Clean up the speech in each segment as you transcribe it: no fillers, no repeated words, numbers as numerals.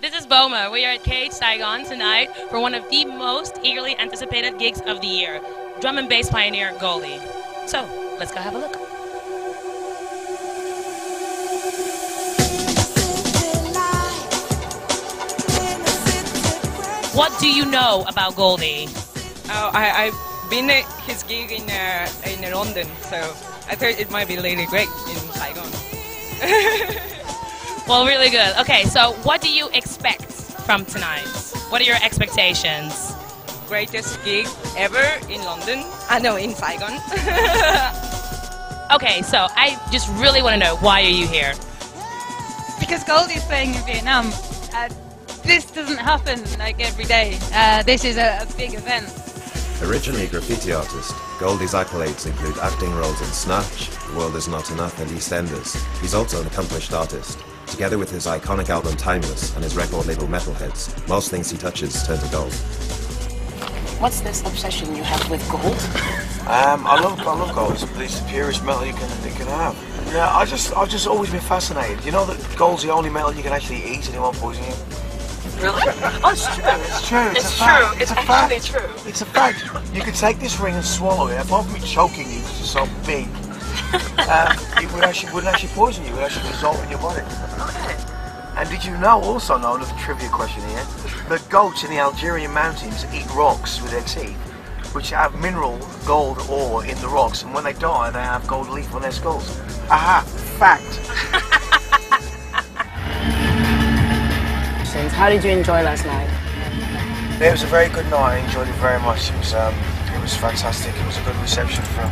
This is Boma. We are at Saigon tonight for one of the most eagerly anticipated gigs of the year, drum and bass pioneer Goldie. So, let's go have a look. What do you know about Goldie? Oh, I've been at his gig in London, so I thought it might be really great in Saigon. Well, really good. Okay, so what do you expect from tonight? What are your expectations? Greatest gig ever in London. No, in Saigon. Okay, so I just really want to know, why are you here? Because Goldie's playing in Vietnam. This doesn't happen like every day. This is a big event. Originally a graffiti artist, Goldie's accolades include acting roles in Snatch, The World Is Not Enough and EastEnders. He's also an accomplished artist. Together with his iconic album Timeless and his record label Metalheads, most things he touches turn to gold. What's this obsession you have with gold? I love gold. It's the purest metal you can have. Yeah, I've just always been fascinated. You know that gold's the only metal you can actually eat and it won't poison you? Really? Oh, it's true. It's true. It's true. It's actually true. It's a fact. You could take this ring and swallow it. Apart from it choking you because it's so big, it wouldn't actually poison you. It would actually dissolve in your body. Okay. And did you know, also know, another trivia question here, that goats in the Algerian mountains eat rocks with their teeth, which have mineral gold ore in the rocks, and when they die, they have gold leaf on their skulls. Aha! Fact. How did you enjoy last night? It was a very good night. I enjoyed it very much. It was fantastic. It was a good reception from,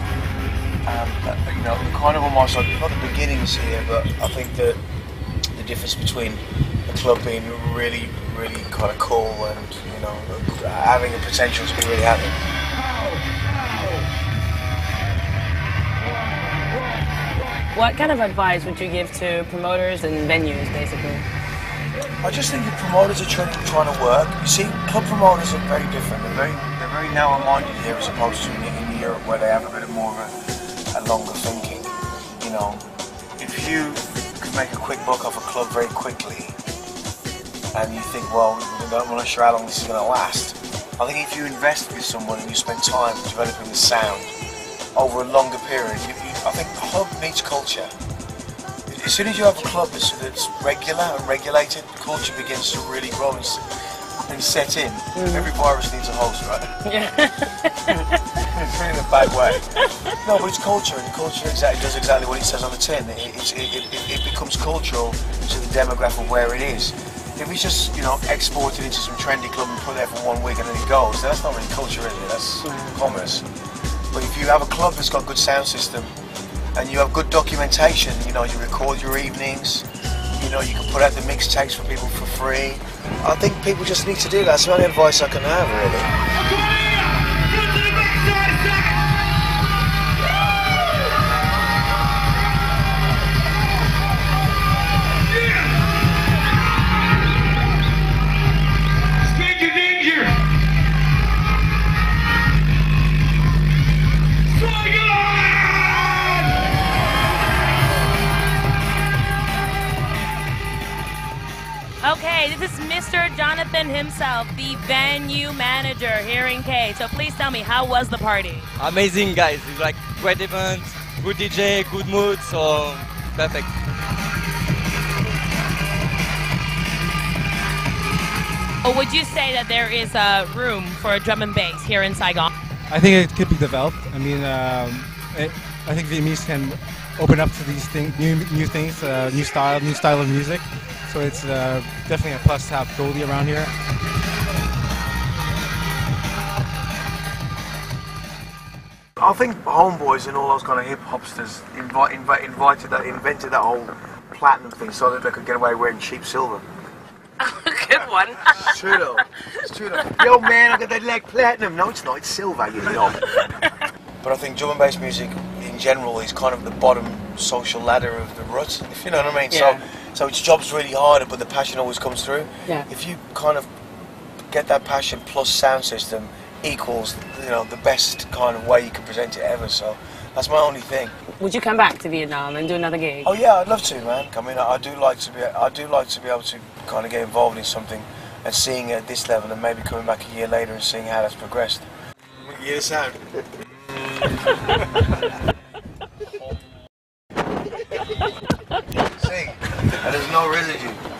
you know, kind of almost like, not the beginnings here, but I think that the difference between the club being really, really kind of cool and, you know, having the potential to be really happy. What kind of advice would you give to promoters and venues, basically? I just think the promoters are trying to work. You see, club promoters are very different. They're very narrow-minded here as opposed to in Europe where they have a bit more of a longer thinking. You know, if you could make a quick buck off a club very quickly and you think, well, I'm not sure how long this is going to last. I think if you invest with someone and you spend time developing the sound over a longer period, I think the club needs culture. As soon as you have a club that's regular and regulated, culture begins to really grow and set in. Every virus needs a host, right? Yeah. It's really in a bad way. No, but it's culture, and culture does exactly what it says on the tin. It becomes cultural to the demographic where it is. If it's just, you know, exported into some trendy club and put there for 1 week and then it goes, that's not really culture, is it? That's commerce. But if you have a club that's got a good sound system, and you have good documentation, you know, you record your evenings, you know, you can put out the mixtapes for people for free. I think people just need to do that. That's the only advice I can have, really. Okay, this is Mr. Jonathan himself, the venue manager here in K. So please tell me, how was the party? Amazing, guys. It's like great event, good DJ, good mood, so perfect. Or would you say that there is room for drum and bass here in Saigon? I think it could be developed. I mean, I think Vietnamese can open up to these things, new things, new style of music. So it's definitely a plus to have Goldie around here. I think Homeboys and all those kind of hip hopsters invented that whole platinum thing so that they could get away wearing cheap silver. Good one. It's true though. It's true though. Yo man, I got that leg platinum. No, it's not. It's silver, you know. But I think drum and bass music in general is kind of the bottom social ladder of the rut, if you know what I mean. Yeah. So its job's really harder, but the passion always comes through. Yeah. If you kind of get that passion plus sound system equals, you know, the best kind of way you can present it ever. So That's my only thing. Would you come back to Vietnam and do another gig? Oh yeah, I'd love to, man. I mean, I do like to be able to kind of get involved in something and seeing it at this level, and maybe coming back a year later and seeing how that's progressed. Yeah, the sound. Sing, and there's no residue.